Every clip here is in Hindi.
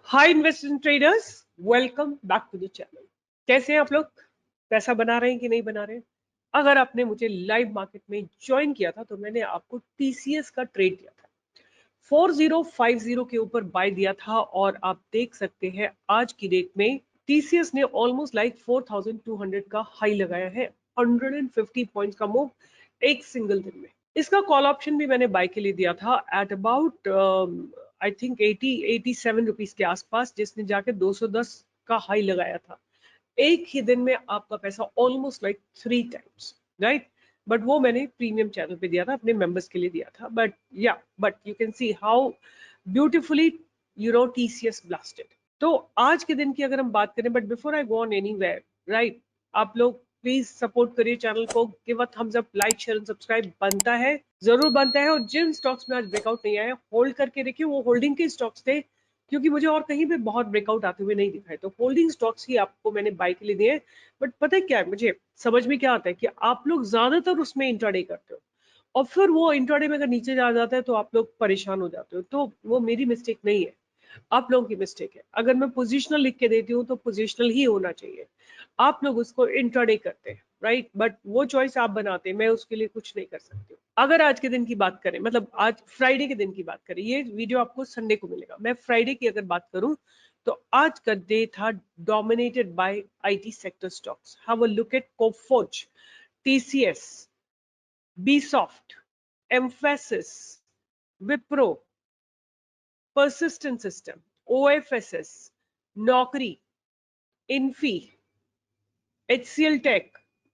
Hi investment traders, welcome back to the channel. कैसे हैं आप लोग? पैसा बना रहे हैं कि नहीं बना रहे हैं? अगर आपने मुझे लाइव मार्केट में ज्वाइन किया था तो मैंने आपको टीसीएस का ट्रेड दिया था, 4050 के ऊपर बाय दिया था और आप देख सकते हैं आज की डेट में टीसीएस ने ऑलमोस्ट लाइक 4200 का हाई लगाया है। 150 पॉइंट्स का मूव एक सिंगल दिन में। इसका कॉल ऑप्शन भी मैंने बाय के लिए दिया था at about I think 87 rupees के आसपास, जिसने जाके 210 का हाई लगाया था। एक ही दिन में आपका पैसा almost like 3 times, right? But वो मैंने प्रीमियम चैनल पे दिया था, अपने मेंबर्स के लिए दिया था। But you can see how beautifully TCS blasted. तो आज के दिन की अगर हम बात करें, but before I go on anywhere, right, आप लोग प्लीज सपोर्ट करिए चैनल को, give a thumbs up, like share and subscribe. बनता है, जरूर बनता है। और जिन स्टॉक्स में आज ब्रेकआउट नहीं आया, होल्ड करके देखिए, वो होल्डिंग के स्टॉक्स थे, क्योंकि मुझे और कहीं पे बहुत ब्रेकआउट आते हुए नहीं दिखाए। तो होल्डिंग स्टॉक्स ही आपको मैंने बाय के लिए दिए। बट पता है क्या है, मुझे समझ में क्या आता है कि आप लोग ज्यादातर उसमें इंट्राडे करते हो, और फिर वो इंट्राडे में अगर नीचे जा जाता है तो आप लोग परेशान हो जाते हो। तो वो मेरी मिस्टेक नहीं है, आप लोगों की मिस्टेक है। अगर मैं पोजिशनल लिख के देती हूँ तो पोजिशनल ही होना चाहिए। आप लोग उसको इंट्राडे करते हैं, राइट? बट वो चॉइस आप बनाते हैं, मैं उसके लिए कुछ नहीं कर सकती हूँ। अगर आज के दिन की बात करें, मतलब आज फ्राइडे के दिन की बात करें, ये वीडियो आपको संडे को मिलेगा। मैं फ्राइडे की अगर बात करूं तो आज का डे था dominated by IT sector stocks. Have a look at Coforge, TCS, BSoft, Mphasis, Wipro, persistent system, OFSS, Naukri, Infi, HCL Tech,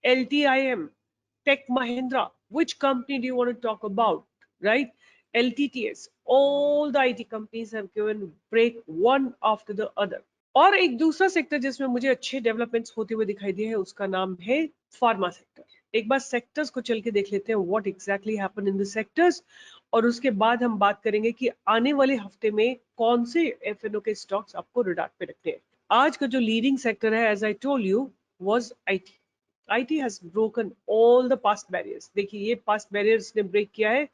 LTIM, Tech Mahindra. Which company do you want to talk about, right? LTTS. All the IT companies have given break one after the other. और एक दूसरा सेक्टर जिसमें मुझे अच्छे डेवलपमेंट्स होते हुए दिखाई दिए हैं, उसका नाम है फार्मा सेक्टर। एक बार सेक्टर्स को चल के देख लेते हैं, what exactly happen in the sectors, और उसके बाद हम बात करेंगे कि आने वाले हफ्ते में कौन से एफएनओ के स्टॉक्स आपको रडार पे रखने हैं। आज का जो लीडिंग सेक्टर है, as I told you, was IT. IT has broken all the past barriers. देखिए, ये पास्ट बैरियर्स ने ब्रेक किया है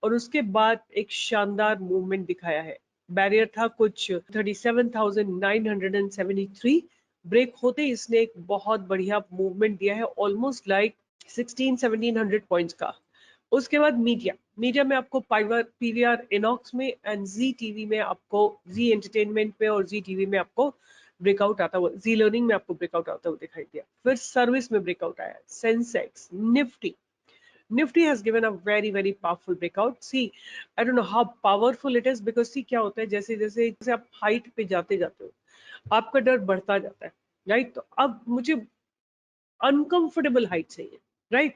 और उसके बाद एक शानदार मूवमेंट दिखाया है। बैरियर था कुछ 37,973, ब्रेक होते ही इसने एक बहुत बढ़िया मूवमेंट दिया है, ऑलमोस्ट लाइक 16-1700 पॉइंट्स का। उसके बाद मीडिया में आपको पीवीआर इनॉक्स में एंड जी टीवी में आपको, जी एंटरटेनमेंट में और जी टीवी में आपको ब्रेकआउट आता हुआ, जी लर्निंग में आपको ब्रेकआउट आता हुआ दिखाई दिया। फिर सर्विस में ब्रेकआउट आया, Sensex, Nifty has given a very very powerful breakout. See, I don't know how powerful it is because see क्या होता है, जैसे जैसे जैसे आप हाइट पे जाते जाते हो, आपका डर बढ़ता जाता है, राइट? तो अब मुझे अनकंफर्टेबल हाइट चाहिए, right?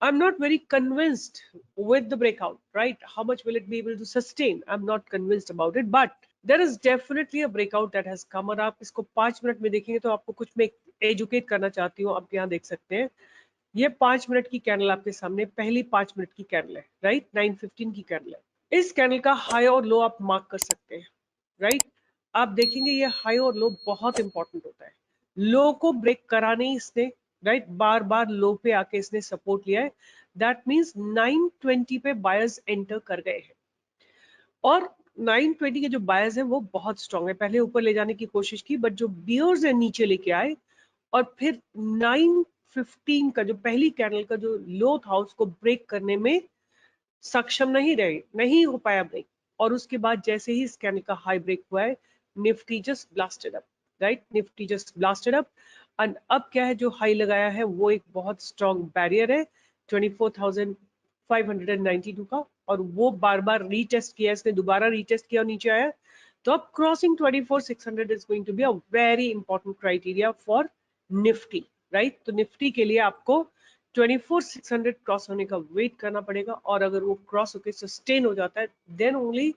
I'm not very convinced with the breakout, right? How much will it be able to sustain? I'm not convinced about it, but there is definitely a breakout that has come। और आप इसको 5 मिनट में देखेंगे तो आपको कुछ मैं एजुकेट करना चाहती हूँ। आप यहाँ देख सकते हैं, ये 5 मिनट की कैंडल आपके सामने, पहली 5 मिनट की कैंडल है, राइट? 9:15 की कैंडल है। इस कैंडल का हाई और लो आप मार्क कर सकते हैं, राइट? आप देखेंगे ये हाई और लो बहुत इंपॉर्टेंट होता है। लो को ब्रेक करा नहीं इसने, राइट? बार बार लो पे आके इसने सपोर्ट लिया है। दैट मीन्स 920 पे बायर्स एंटर कर गए हैं, और 920 के जो बायर्स हैं वो बहुत स्ट्रांग है। पहले ऊपर ले जाने की कोशिश की, बट जो बियर्स है नीचे लेके आए, और फिर 915 का जो पहली कैंडल का जो लो था उसको ब्रेक करने में सक्षम नहीं हो पाया ब्रेक। और उसके बाद जैसे ही इस कैंडल का हाई ब्रेक हुआ है, Nifty just blasted up, right? Nifty just blasted up. And अब क्या है, जो हाई लगाया है वो एक बहुत स्ट्रॉन्ग बैरियर है 24,592 का, और वो बार बार रीटेस्ट किया, इसने दोबारा रीटेस्ट किया और नीचे आया। तो अब crossing 24,600 is going to be a very important criteria for Nifty, right? तो निफ्टी के लिए आपको 24,600 क्रॉस होने का वेट करना पड़ेगा, और अगर वो क्रॉस होकर सस्टेन हो जाता है, then only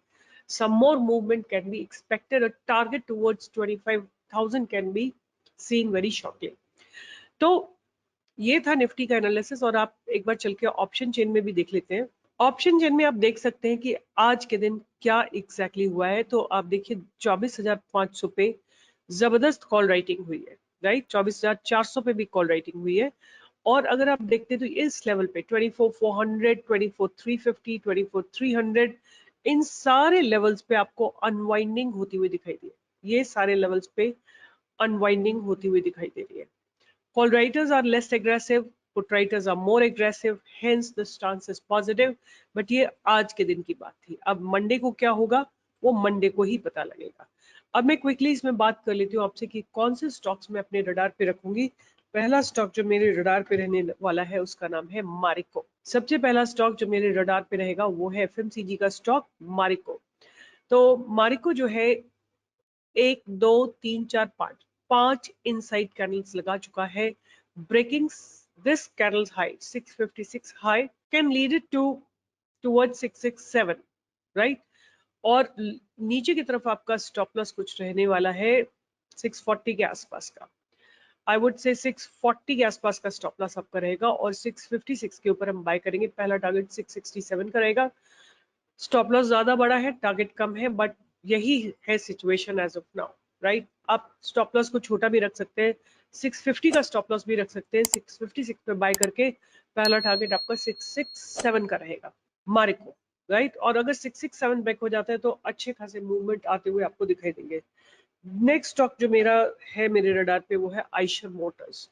some more movement can be expected. A target towards 25,000 can be seen very shortly. तो ये था निफ्टी का एनालिसिस, और आप एक बार चल के ऑप्शन चेन में भी देख लेते हैं। ऑप्शन चेन में आप देख सकते हैं कि आज के दिन क्या एग्जैक्टली हुआ है। तो आप देखिए, 24,500 पे जबरदस्त कॉल राइटिंग हुई है, राइट? 24,400 पे भी कॉल राइटिंग हुई है। और अगर आप देखते हैं तो इस लेवल पे 24,400, 24,350, 24,300, इन सारे लेवल्स पे आपको अनवाइंडिंग होती हुई दिखाई दी। ये सारे लेवल्स पे अनवाइंडिंग होती हुई दिखाई दे रही है। Call writers are less aggressive, put writers are more aggressive, hence the stance is positive. But ये आज के दिन की बात थी। अब मंडे को क्या होगा वो मंडे को ही पता लगेगा। अब मैं क्विकली इसमें बात कर लेती हूँ आपसे कि कौन से स्टॉक्स मैं अपने रडार पे रखूंगी। पहला स्टॉक जो मेरे रडार पे रहने वाला है उसका नाम है मारिको। सबसे पहला स्टॉक जो मेरे रडार पे रहेगा वो है एफएमसीजी का स्टॉक मारिको। तो मारिको जो है 1 2 3 4 5 इनसाइड कैंडल्स लगा चुका है। Breaking this candles high 656 high can lead it towards 667, right. और नीचे की तरफ आपका स्टॉप लॉस कुछ रहने वाला है 640 के आसपास का। आई वुड से 640 के आसपास का स्टॉप लॉस आपका रहेगा और 656 के ऊपर हम बाय करेंगे। पहला टारगेट 667 का रहेगा। स्टॉप लॉस ज्यादा बड़ा है, टारगेट कम है, बट यही है situation as of now, right. आप स्टॉप लॉस को छोटा भी रख सकते हैं, 650 का स्टॉप लॉस भी रख सकते हैं। 656 पे बाय करके पहला टारगेट आपका 667 का रहेगा मारिको, राइट। और अगर 667 ब्रेक हो जाता है तो अच्छे खासे मूवमेंट आते हुए आपको दिखाई देंगे। नेक्स्ट स्टॉक जो मेरा है मेरे रडार पे वो है Eicher Motors.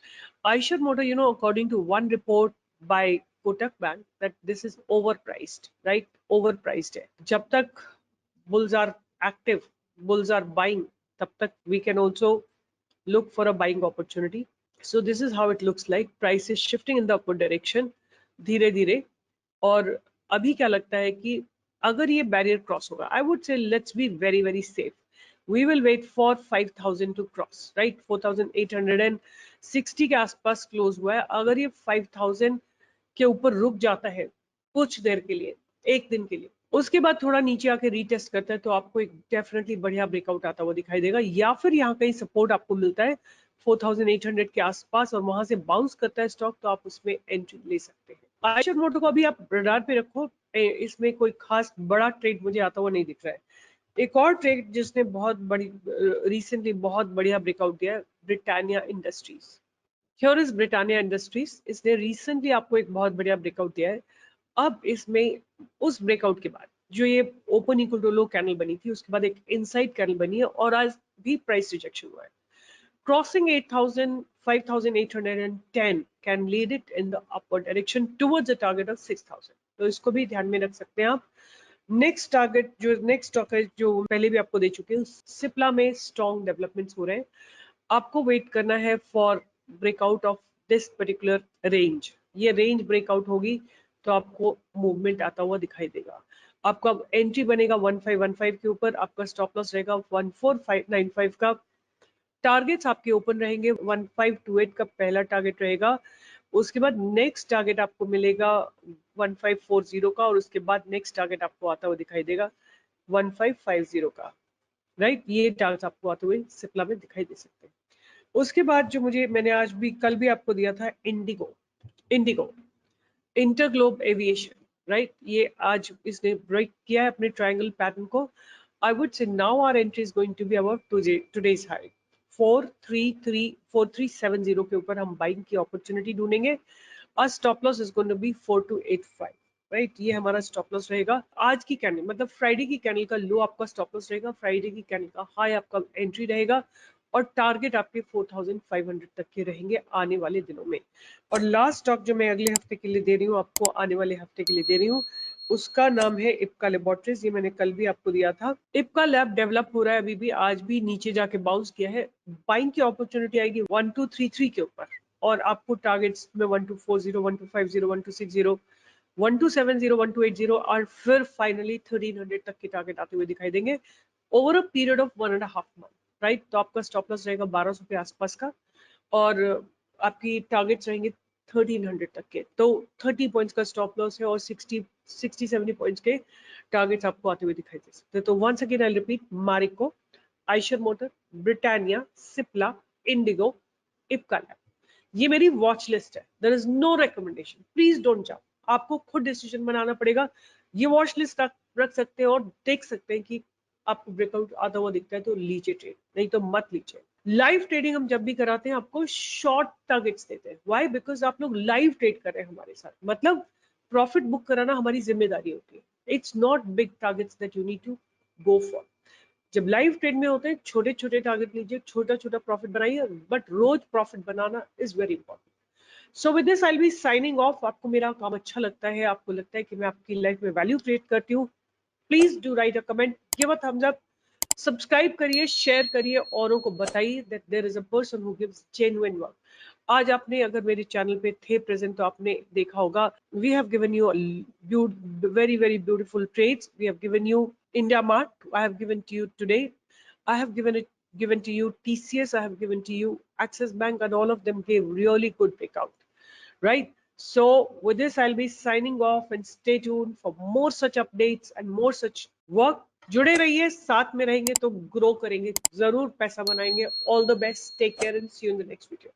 Eicher motor, you know, according to one report by Kotak bank that this is overpriced, right. Overpriced है। जब तक bulls are active, bulls are buying, तब तक we can also look for a buying opportunity. So this is how it looks like. Price is shifting in the upward direction धीरे धीरे। और अभी क्या लगता है कि अगर ये बैरियर क्रॉस होगा, I would say let's be very very safe. We will wait for 5000 to cross, right. 4860 के आसपास क्लोज हुआ है। अगर ये 5000 के ऊपर रुक जाता है कुछ देर के लिए, एक दिन के लिए, उसके बाद थोड़ा नीचे आके रीटेस्ट करता है तो आपको एक डेफिनेटली बढ़िया ब्रेकआउट आता हुआ दिखाई देगा। या फिर यहाँ कहीं सपोर्ट आपको मिलता है 4800 के आसपास और वहां से बाउंस करता है स्टॉक, तो आप उसमें एंट्री ले सकते हैं। आयशर मोटर को अभी आप रडार पे रखो। इसमें कोई खास बड़ा ट्रेड मुझे आता हुआ नहीं दिख रहा है। एक और ट्रेड जिसने बहुत बड़ी रिसेंटली बहुत बढ़िया ब्रेकआउट दिया है, Britannia industries. Here is Britannia industries. इसने रिसेंटली आपको एक बहुत बढ़िया ब्रेकआउट दिया है। अब इसमें उस ब्रेकआउट के बाद जो ये open equal to low candle बनी थी, उसके बाद एक इनसाइड कैंडल बनी है और आज भी प्राइस रिजेक्शन हुआ है। Crossing 8000 5810 can lead it in the upward direction towards the target of 6000। तो इसको भी ध्यान में रख सकते हैं आप। नेक्स्ट टारगेट जो नेक्स्ट स्टॉक है जो पहले भी आपको दे चुके हैं, सिप्ला में स्ट्रॉन्ग डेवलपमेंट्स हो रहे हैं। आपको वेट करना है for breakout of this particular range. ये रेंज ब्रेकआउट होगी तो आपको मूवमेंट आता हुआ दिखाई देगा। आपका एंट्री बनेगा 1515 के ऊपर, आपका स्टॉप लॉस रहेगा 14595 का। टारगेट्स आपके ओपन रहेंगे। 1528 का पहला टारगेट रहेगा। उसके बाद नेक्स्ट टारगेट आपको मिलेगा 1540 का और उसके बाद नेक्स्ट टारगेट आपको आता हुआ दिखाई देगा 1550 का, राइट। ये टारगेट आपको आते हुए सिप्ला में दिखाई दे सकते हैं। उसके बाद जो मैंने आज भी कल भी आपको दिया था, Indigo. Indigo InterGlobe aviation, right. ये आज इसने ब्रेक किया है अपने ट्रायंगल पैटर्न को। I would say now our entry is going to be about today's high 4370 के ऊपर हम बाइंग की अपॉर्चुनिटी ढूंढेंगे। और stop loss is going to be 4285, right. ये हमारा स्टॉप लॉस रहेगा आज की कैंडल, मतलब फ्राइडे की कैंडल का लो आपका स्टॉप लॉस रहेगा, फ्राइडे की कैंडल का हाई आपका एंट्री रहेगा और टारगेट आपके 4500 तक के रहेंगे आने वाले दिनों में। और लास्ट स्टॉक जो मैं अगले हफ्ते के लिए दे रही हूँ आपको, आने वाले हफ्ते के लिए दे रही हूँ, उसका नाम है इप्का लेबोरेटरीज। ये मैंने कल भी आपको दिया था। इप्का लैब डेवलप हो रहा है अभी भी, आज भी नीचे जाके बाउंस किया है। बाइंग की अपॉर्चुनिटी आएगी 1233 के ऊपर और आपको टारगेट्स में 1240 1250 1260 1270 1280 और फिर फाइनली 1300 तक के टारगेट आते हुए दिखाई देंगे over a period of 1.5 month, right. तो आपका स्टॉप लॉस रहेगा 1200 के आसपास का और आपकी टारगेट्स रहेंगे 1300 तक के। तो 30 पॉइंट्स का स्टॉप लॉस है और 60-70 पॉइंट्स के टारगेट्स आपको आते हुए दिखाई दे सकते हैं। तो once again I repeat, Marico, Eicher motor, Britannia, Cipla, IndiGo, Ipca lab, ये मेरी वॉच लिस्ट है। There is no recommendation, please don't jump. आपको खुद डिसीजन बनाना पड़ेगा। ये वॉच लिस्ट आप रख सकते हैं और देख सकते हैं कि आपको ब्रेकआउट आता हुआ दिखता है तो लीजिए ट्रेड, नहीं तो मत लीजिए। लाइव ट्रेडिंग हम जब भी कराते हैं आपको शॉर्ट टारगेट्स देते हैं। व्हाई? बिकॉज आप लोग लाइव ट्रेड कर रहे हैं हमारे साथ, मतलब प्रॉफिट बुक कराना हमारी जिम्मेदारी होती है। It's not big targets that you need to go for. जब लाइव ट्रेड में होते हैं छोटे छोटे टारगेट लीजिए, छोटा छोटा प्रॉफिट बनाइए, बट रोज प्रॉफिट बनाना is very important. So with this I will be signing off. आपको मेरा काम अच्छा लगता है, आपको लगता है कि मैं आपकी लाइफ में वैल्यू क्रिएट करती हूँ, please do write a comment, give a thumbs up, subscribe करिए, शेयर करिए, औरों को बताइए that there is a person who gives genuine work. आज आपने अगर मेरे चैनल पे थे प्रेजेंट तो आपने देखा होगा we have given you very very beautiful trades, we have given you India mart, I have given to you today, I have given to you TCS, I have given to you Axis Bank, and all of them gave really good breakout, right? So with this, I'll be signing off, and stay tuned for more such updates and more such work. जुड़े रहिए, साथ में रहेंगे तो ग्रो करेंगे, जरूर पैसा बनाएंगे। All the best, take care and see you in the next video.